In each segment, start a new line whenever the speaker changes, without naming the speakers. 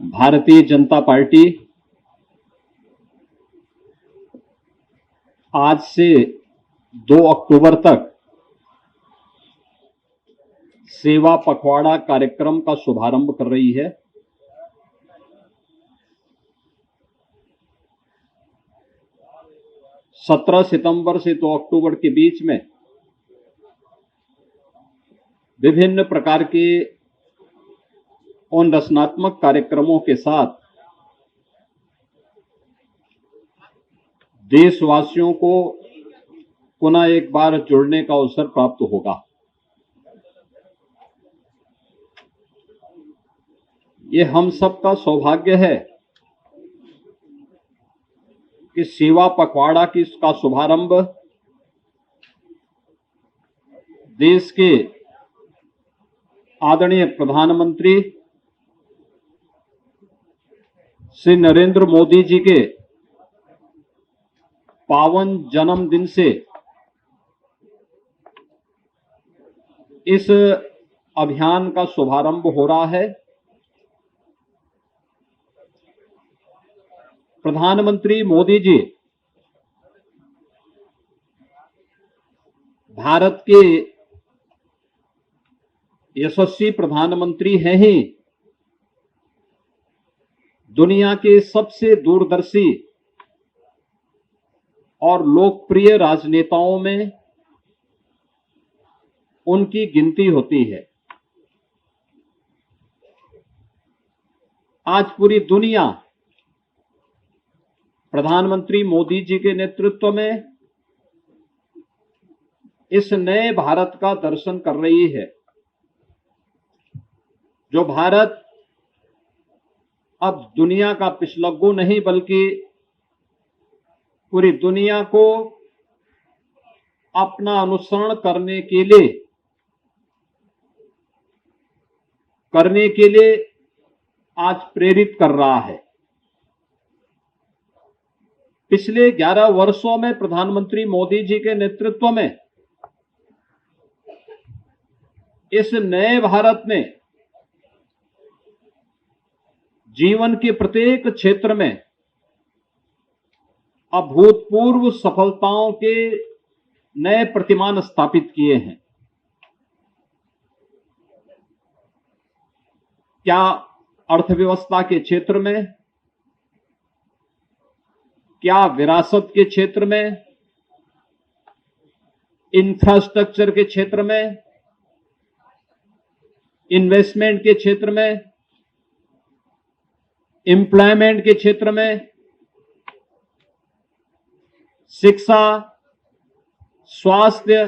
Bharatiya Janata party आज से 2 अक्टूबर तक सेवा पखवाड़ा कार्यक्रम का शुभारंभ कर रही है। सत्रह सितंबर से 2 अक्टूबर के बीच में विभिन्न प्रकार के उन रचनात्मक कार्यक्रमों के साथ देशवासियों को पुनः एक बार जुड़ने का अवसर प्राप्त होगा। ये हम सबका सौभाग्य है कि सेवा पखवाड़ा की इसका शुभारंभ देश के आदरणीय प्रधानमंत्री श्री नरेंद्र मोदी जी के पावन जन्मदिन से इस अभियान का शुभारंभ हो रहा है। प्रधानमंत्री मोदी जी भारत के यशस्वी प्रधानमंत्री हैं ही, दुनिया के सबसे दूरदर्शी और लोकप्रिय राजनेताओं में उनकी गिनती होती है। आज पूरी दुनिया प्रधानमंत्री मोदी जी के नेतृत्व में इस नए भारत का दर्शन कर रही है, जो भारत अब दुनिया का पिछलग्गू नहीं बल्कि पूरी दुनिया को अपना अनुसरण करने के लिए आज प्रेरित कर रहा है। पिछले 11 वर्षों में प्रधानमंत्री मोदी जी के नेतृत्व में इस नए भारत ने जीवन के प्रत्येक क्षेत्र में अभूतपूर्व सफलताओं के नए प्रतिमान स्थापित किए हैं। क्या अर्थव्यवस्था के क्षेत्र में, क्या विरासत के क्षेत्र में, इंफ्रास्ट्रक्चर के क्षेत्र में, इन्वेस्टमेंट के क्षेत्र में, एम्प्लॉयमेंट के क्षेत्र में, शिक्षा, स्वास्थ्य,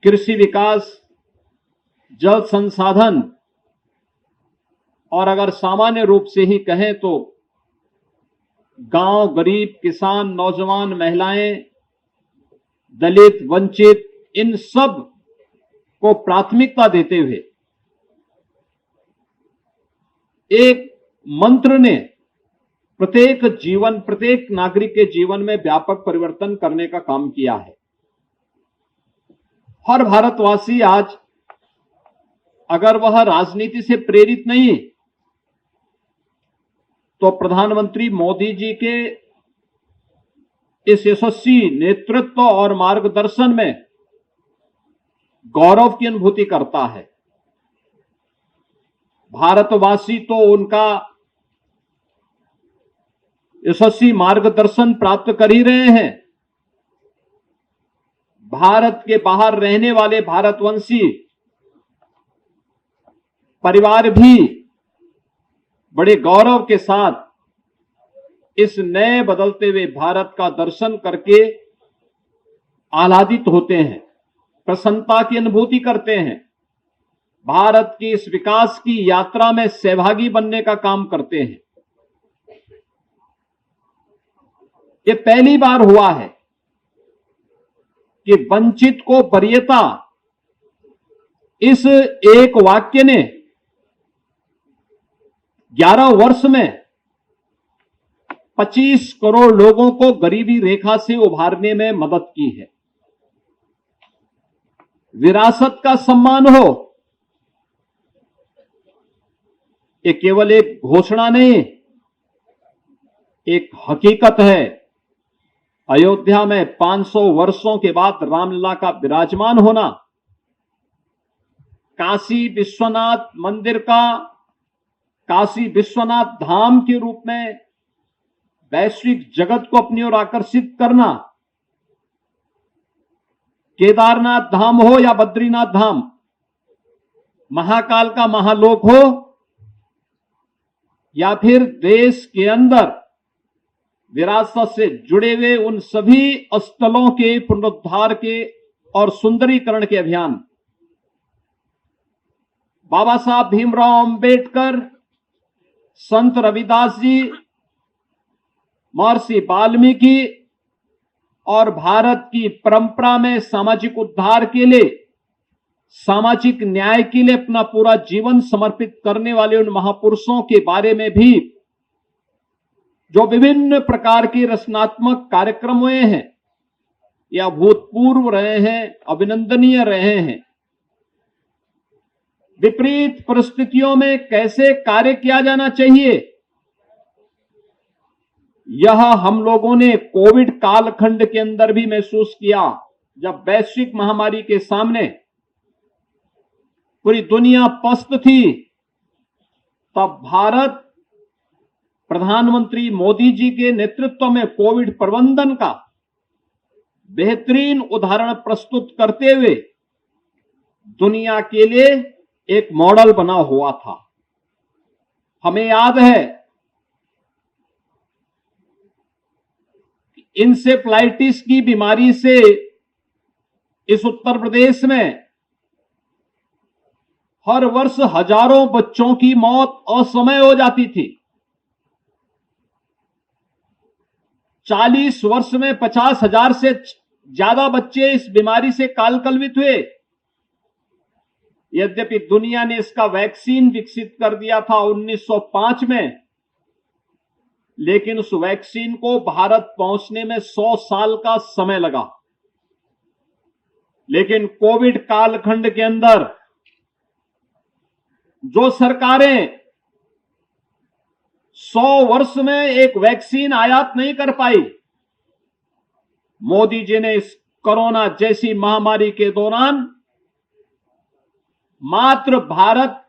कृषि विकास, जल संसाधन और अगर सामान्य रूप से ही कहें तो गांव, गरीब, किसान, नौजवान, महिलाएं, दलित, वंचित, इन सब को प्राथमिकता देते हुए एक मंत्र ने प्रत्येक नागरिक के जीवन में व्यापक परिवर्तन करने का काम किया है। हर भारतवासी आज अगर वह राजनीति से प्रेरित नहीं तो प्रधानमंत्री मोदी जी के इस यशस्वी नेतृत्व और मार्गदर्शन में गौरव की अनुभूति करता है। भारतवासी तो उनका यशस्वी मार्गदर्शन प्राप्त कर ही रहे हैं। भारत के बाहर रहने वाले भारतवंशी परिवार भी बड़े गौरव के साथ इस नए बदलते हुए भारत का दर्शन करके आह्लादित होते हैं, प्रसन्नता की अनुभूति करते हैं, भारत की इस विकास की यात्रा में सहभागी बनने का काम करते हैं। ये पहली बार हुआ है कि वंचित को वरीयता इस एक वाक्य ने 11 वर्ष में 25 करोड़ लोगों को गरीबी रेखा से उभारने में मदद की है। विरासत का सम्मान हो, ये केवल एक घोषणा नहीं, एक हकीकत है। अयोध्या में 500 वर्षों के बाद रामलला का विराजमान होना, काशी विश्वनाथ मंदिर का काशी विश्वनाथ धाम के रूप में वैश्विक जगत को अपनी ओर आकर्षित करना, केदारनाथ धाम हो या बद्रीनाथ धाम, महाकाल का महालोक हो या फिर देश के अंदर विरासत से जुड़े हुए उन सभी स्थलों के पुनरुद्धार के और सुंदरीकरण के अभियान, बाबा साहब भीमराव अंबेडकर, संत रविदास जी, महर्षि वाल्मीकि और भारत की परंपरा में सामाजिक उद्धार के लिए, सामाजिक न्याय के लिए अपना पूरा जीवन समर्पित करने वाले उन महापुरुषों के बारे में भी जो विभिन्न प्रकार के रचनात्मक कार्यक्रम हुए हैं या भूतपूर्व रहे हैं, अभिनंदनीय रहे हैं। विपरीत परिस्थितियों में कैसे कार्य किया जाना चाहिए, यह हम लोगों ने कोविड कालखंड के अंदर भी महसूस किया। जब वैश्विक महामारी के सामने पूरी दुनिया पस्त थी, तब भारत प्रधानमंत्री मोदी जी के नेतृत्व में कोविड प्रबंधन का बेहतरीन उदाहरण प्रस्तुत करते हुए दुनिया के लिए एक मॉडल बना हुआ था। हमें याद है इंसेफ्लाइटिस की बीमारी से इस उत्तर प्रदेश में हर वर्ष हजारों बच्चों की मौत असमय हो जाती थी। 40 वर्ष में 50,000 से ज्यादा बच्चे इस बीमारी से कालकलवित हुए। यद्यपि दुनिया ने इसका वैक्सीन विकसित कर दिया था 1905 में, लेकिन उस वैक्सीन को भारत पहुंचने में 100 साल का समय लगा। लेकिन कोविड कालखंड के अंदर जो सरकारें 100 वर्ष में एक वैक्सीन आयात नहीं कर पाई, मोदी जी ने इस कोरोना जैसी महामारी के दौरान मात्र भारत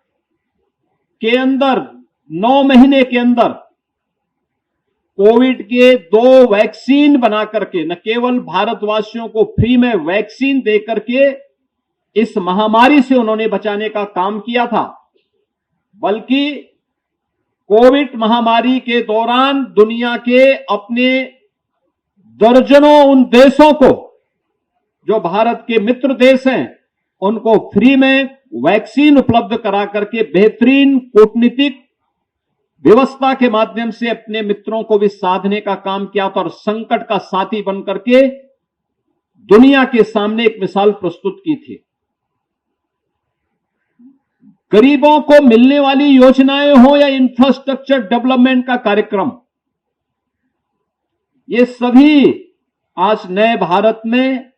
के अंदर 9 महीने के अंदर कोविड के 2 वैक्सीन बना करके न केवल भारतवासियों को फ्री में वैक्सीन दे करके इस महामारी से उन्होंने बचाने का काम किया था, बल्कि कोविड महामारी के दौरान दुनिया के अपने दर्जनों उन देशों को जो भारत के मित्र देश हैं, उनको फ्री में वैक्सीन उपलब्ध करा करके बेहतरीन कूटनीतिक व्यवस्था के माध्यम से अपने मित्रों को भी साधने का काम किया था और संकट का साथी बन करके दुनिया के सामने एक मिसाल प्रस्तुत की थी। गरीबों को मिलने वाली योजनाएं हो या इंफ्रास्ट्रक्चर डेवलपमेंट का कार्यक्रम, ये सभी आज नए भारत में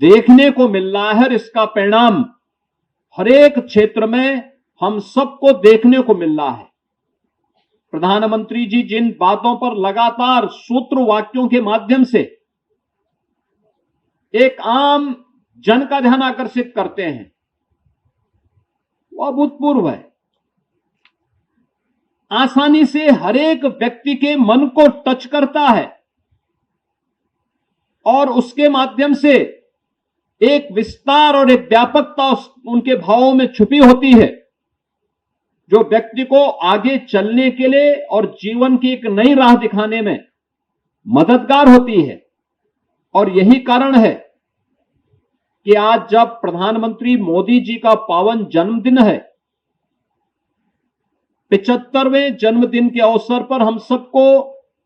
देखने को मिल रहा है और इसका परिणाम हर एक क्षेत्र में हम सबको देखने को मिल रहा है। प्रधानमंत्री जी जिन बातों पर लगातार सूत्र वाक्यों के माध्यम से एक आम जन का ध्यान आकर्षित करते हैं, वह अभूतपूर्व है। आसानी से हर एक व्यक्ति के मन को टच करता है और उसके माध्यम से एक विस्तार और एक व्यापकता उनके भावों में छुपी होती है, जो व्यक्ति को आगे चलने के लिए और जीवन की एक नई राह दिखाने में मददगार होती है। और यही कारण है कि आज जब प्रधानमंत्री मोदी जी का पावन जन्मदिन है, 75वें जन्मदिन के अवसर पर हम सबको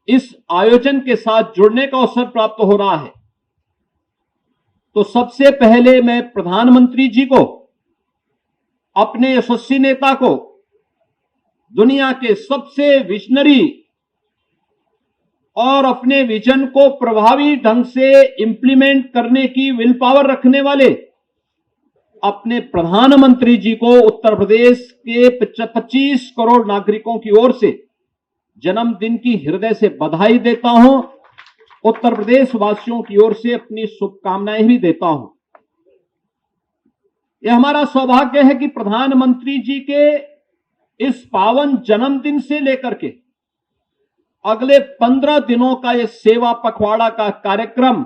इस आयोजन के साथ जुड़ने का अवसर प्राप्त हो रहा है, तो सबसे पहले मैं प्रधानमंत्री जी को, अपने यशस्वी नेता को, दुनिया के सबसे विजनरी और अपने विजन को प्रभावी ढंग से इंप्लीमेंट करने की विल पावर रखने वाले अपने प्रधानमंत्री जी को उत्तर प्रदेश के 25 करोड़ नागरिकों की ओर से जन्मदिन की हृदय से बधाई देता हूं। उत्तर प्रदेश वासियों की ओर से अपनी शुभकामनाएं भी देता हूं। यह हमारा सौभाग्य है कि प्रधानमंत्री जी के इस पावन जन्मदिन से लेकर के अगले 15 दिनों का यह सेवा पखवाड़ा का कार्यक्रम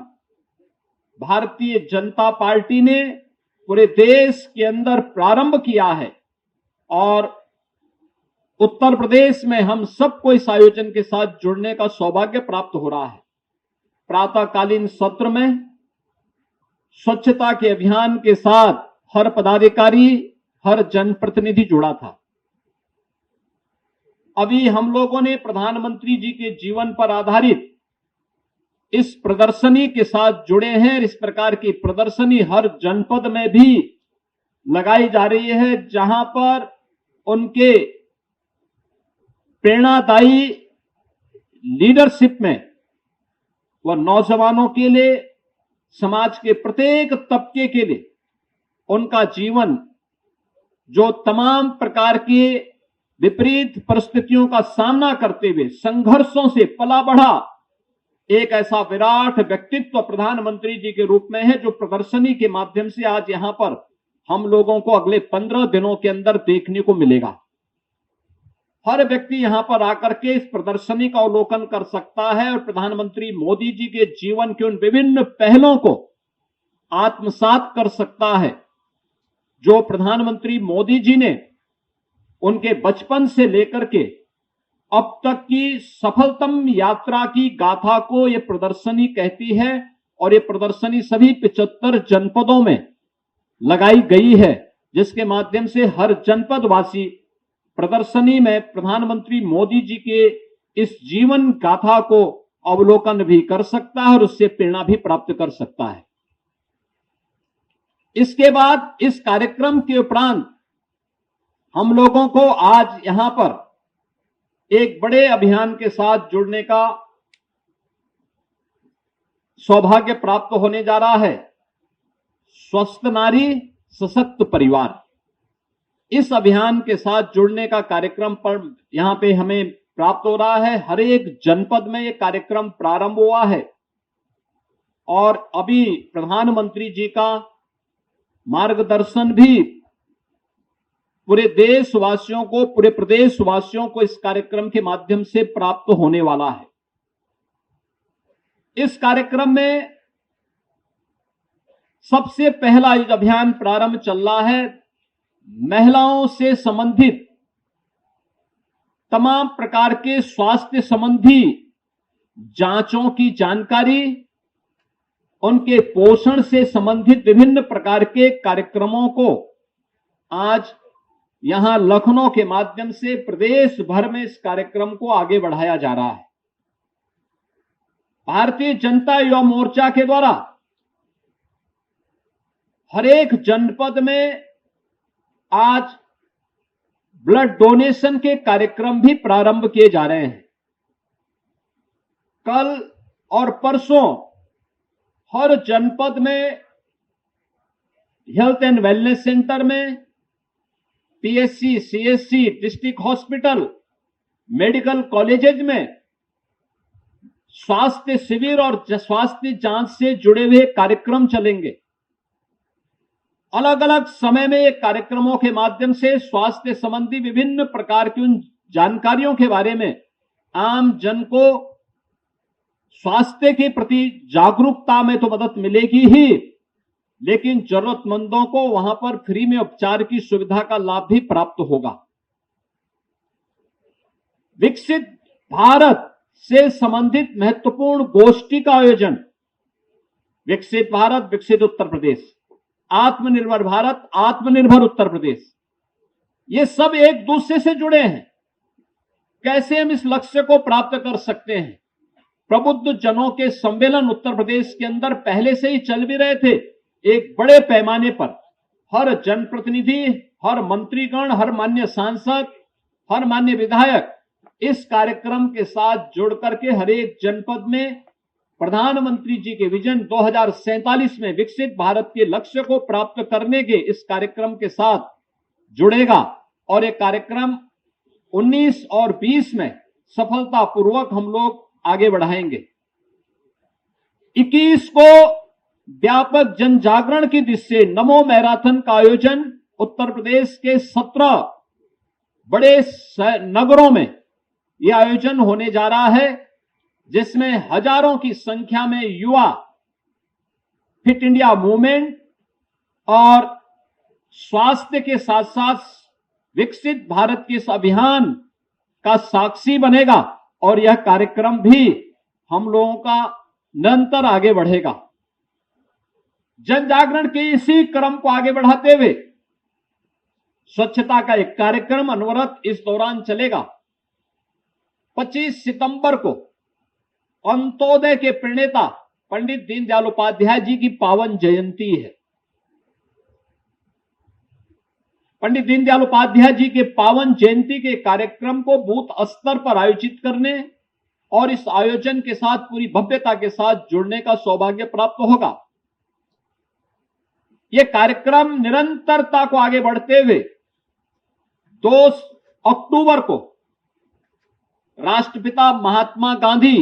भारतीय जनता पार्टी ने पूरे देश के अंदर प्रारंभ किया है और उत्तर प्रदेश में हम सबको इस आयोजन के साथ जुड़ने का सौभाग्य प्राप्त हो रहा है। प्रातःकालीन सत्र में स्वच्छता के अभियान के साथ हर पदाधिकारी, हर जनप्रतिनिधि जुड़ा था। अभी हम लोगों ने प्रधानमंत्री जी के जीवन पर आधारित इस प्रदर्शनी के साथ जुड़े हैं। इस प्रकार की प्रदर्शनी हर जनपद में भी लगाई जा रही है, जहां पर उनके प्रेरणादायी लीडरशिप में वह नौजवानों के लिए, समाज के प्रत्येक तबके के लिए उनका जीवन जो तमाम प्रकार के विपरीत परिस्थितियों का सामना करते हुए संघर्षों से पला बढ़ा एक ऐसा विराट व्यक्तित्व प्रधानमंत्री जी के रूप में है, जो प्रदर्शनी के माध्यम से आज यहां पर हम लोगों को अगले 15 दिनों के अंदर देखने को मिलेगा। हर व्यक्ति यहां पर आकर के इस प्रदर्शनी का अवलोकन कर सकता है और प्रधानमंत्री मोदी जी के जीवन के उन विभिन्न पहलों को आत्मसात कर सकता है, जो प्रधानमंत्री मोदी जी ने उनके बचपन से लेकर के अब तक की सफलतम यात्रा की गाथा को यह प्रदर्शनी कहती है। और यह प्रदर्शनी सभी 75 जनपदों में लगाई गई है, जिसके माध्यम से हर जनपद वासी प्रदर्शनी में प्रधानमंत्री मोदी जी के इस जीवन गाथा को अवलोकन भी कर सकता है और उससे प्रेरणा भी प्राप्त कर सकता है। इसके बाद इस कार्यक्रम के उपरांत हम लोगों को आज यहां पर एक बड़े अभियान के साथ जुड़ने का सौभाग्य प्राप्त होने जा रहा है। स्वस्थ नारी सशक्त परिवार, इस अभियान के साथ जुड़ने का कार्यक्रम पर यहां पे हमें प्राप्त हो रहा है। हर एक जनपद में यह कार्यक्रम प्रारंभ हुआ है और अभी प्रधानमंत्री जी का मार्गदर्शन भी पूरे देशवासियों को, पूरे प्रदेशवासियों को इस कार्यक्रम के माध्यम से प्राप्त होने वाला है। इस कार्यक्रम में सबसे पहला अभियान प्रारंभ चल रहा है महिलाओं से संबंधित तमाम प्रकार के स्वास्थ्य संबंधी जांचों की जानकारी, उनके पोषण से संबंधित विभिन्न प्रकार के कार्यक्रमों को आज यहां लखनऊ के माध्यम से प्रदेश भर में इस कार्यक्रम को आगे बढ़ाया जा रहा है। भारतीय जनता युवा मोर्चा के द्वारा हर एक जनपद में आज ब्लड डोनेशन के कार्यक्रम भी प्रारंभ किए जा रहे हैं। कल और परसों हर जनपद में हेल्थ एंड वेलनेस सेंटर में, PHC, CHC, district hospital, medical colleges में स्वास्थ्य शिविर और स्वास्थ्य जांच से जुड़े हुए कार्यक्रम चलेंगे। अलग अलग समय में ये कार्यक्रमों के माध्यम से स्वास्थ्य संबंधी विभिन्न प्रकार की उन जानकारियों के बारे में आम जन को स्वास्थ्य के प्रति जागरूकता में तो मदद मिलेगी ही, लेकिन जरूरतमंदों को वहां पर फ्री में उपचार की सुविधा का लाभ भी प्राप्त होगा। विकसित भारत से संबंधित महत्वपूर्ण गोष्ठी का आयोजन, विकसित भारत विकसित उत्तर प्रदेश, आत्मनिर्भर भारत आत्मनिर्भर उत्तर प्रदेश, ये सब एक दूसरे से जुड़े हैं। कैसे हम इस लक्ष्य को प्राप्त कर सकते हैं? प्रबुद्ध जनों के सम्मेलन उत्तर प्रदेश के अंदर पहले से ही चल भी रहे थे। एक बड़े पैमाने पर हर जनप्रतिनिधि, हर मंत्रीगण, हर मान्य सांसद, हर मान्य विधायक इस कार्यक्रम के साथ जुड़ करके हर एक जनपद में प्रधानमंत्री जी के विजन 2047 में विकसित भारत के लक्ष्य को प्राप्त करने के इस कार्यक्रम के साथ जुड़ेगा और ये कार्यक्रम 19 और 20 में सफलतापूर्वक हम लोग आगे बढ़ाएंगे। 21 को व्यापक जन जागरण की दिशा से नमो मैराथन का आयोजन उत्तर प्रदेश के 17 बड़े नगरों में यह आयोजन होने जा रहा है, जिसमें हजारों की संख्या में युवा फिट इंडिया मूवमेंट और स्वास्थ्य के साथ साथ विकसित भारत के इस अभियान का साक्षी बनेगा और यह कार्यक्रम भी हम लोगों का निरंतर आगे बढ़ेगा। जन जागरण के इसी क्रम को आगे बढ़ाते हुए स्वच्छता का एक कार्यक्रम अनवरत इस दौरान चलेगा। 25 सितंबर को अंत्योदय के प्रणेता पंडित दीनदयाल उपाध्याय जी की पावन जयंती है। पंडित दीनदयाल उपाध्याय जी के पावन जयंती के कार्यक्रम को बूथ स्तर पर आयोजित करने और इस आयोजन के साथ पूरी भव्यता के साथ जुड़ने का सौभाग्य प्राप्त होगा। यह कार्यक्रम निरंतरता को आगे बढ़ते हुए 2 अक्टूबर को राष्ट्रपिता महात्मा गांधी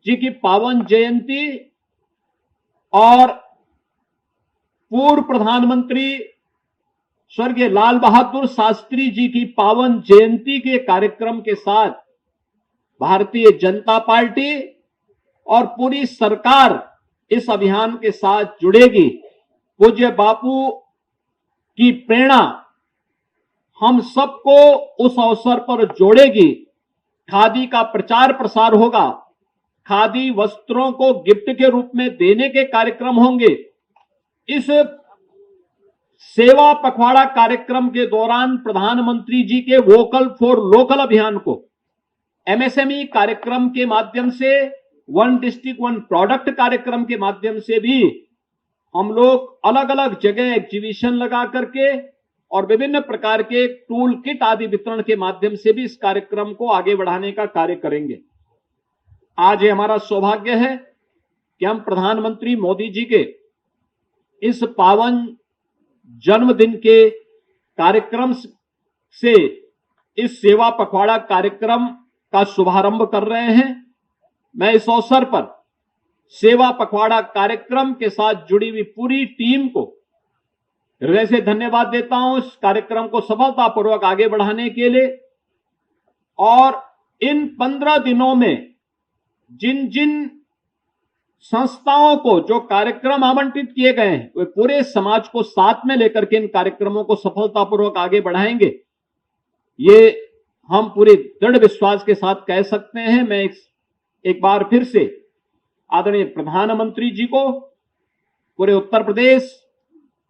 जी की पावन जयंती और पूर्व प्रधानमंत्री स्वर्गीय लाल बहादुर शास्त्री जी की पावन जयंती के कार्यक्रम के साथ भारतीय जनता पार्टी और पूरी सरकार इस अभियान के साथ जुड़ेगी। पूज्य बापू की प्रेरणा हम सबको उस अवसर पर जोड़ेगी। खादी का प्रचार प्रसार होगा, खादी वस्त्रों को गिफ्ट के रूप में देने के कार्यक्रम होंगे। इस सेवा पखवाड़ा कार्यक्रम के दौरान प्रधानमंत्री जी के वोकल फॉर लोकल अभियान को एमएसएमई कार्यक्रम के माध्यम से, वन डिस्ट्रिक्ट वन प्रोडक्ट कार्यक्रम के माध्यम से भी हम लोग अलग अलग जगह एग्जीबिशन लगा करके और विभिन्न प्रकार के टूल किट आदि वितरण के माध्यम से भी इस कार्यक्रम को आगे बढ़ाने का कार्य करेंगे। आज ये हमारा सौभाग्य है कि हम प्रधानमंत्री मोदी जी के इस पावन जन्मदिन के कार्यक्रम से इस सेवा पखवाड़ा कार्यक्रम का शुभारंभ कर रहे हैं। मैं इस अवसर पर सेवा पखवाड़ा कार्यक्रम के साथ जुड़ी हुई पूरी टीम को हृदय से धन्यवाद देता हूं इस कार्यक्रम को सफलतापूर्वक आगे बढ़ाने के लिए। और इन 15 दिनों में जिन जिन संस्थाओं को जो कार्यक्रम आवंटित किए गए हैं, वे पूरे समाज को साथ में लेकर के इन कार्यक्रमों को सफलतापूर्वक आगे बढ़ाएंगे, ये हम पूरे दृढ़ विश्वास के साथ कह सकते हैं। मैं एक बार फिर से आदरणीय प्रधानमंत्री जी को पूरे उत्तर प्रदेश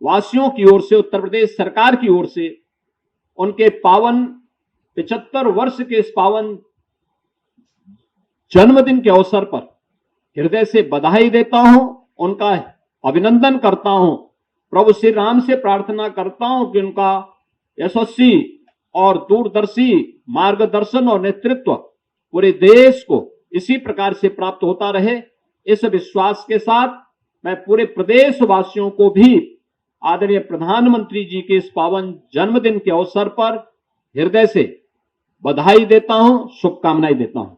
वासियों की ओर से, उत्तर प्रदेश सरकार की ओर से उनके पावन 75 वर्ष के इस पावन जन्मदिन के अवसर पर हृदय से बधाई देता हूं, उनका अभिनंदन करता हूं। प्रभु श्री राम से प्रार्थना करता हूं कि उनका यशस्वी और दूरदर्शी मार्गदर्शन और नेतृत्व पूरे देश को इसी प्रकार से प्राप्त होता रहे। इस विश्वास के साथ मैं पूरे प्रदेशवासियों को भी आदरणीय प्रधानमंत्री जी के इस पावन जन्मदिन के अवसर पर हृदय से बधाई देता हूं, शुभकामनाएं देता हूं।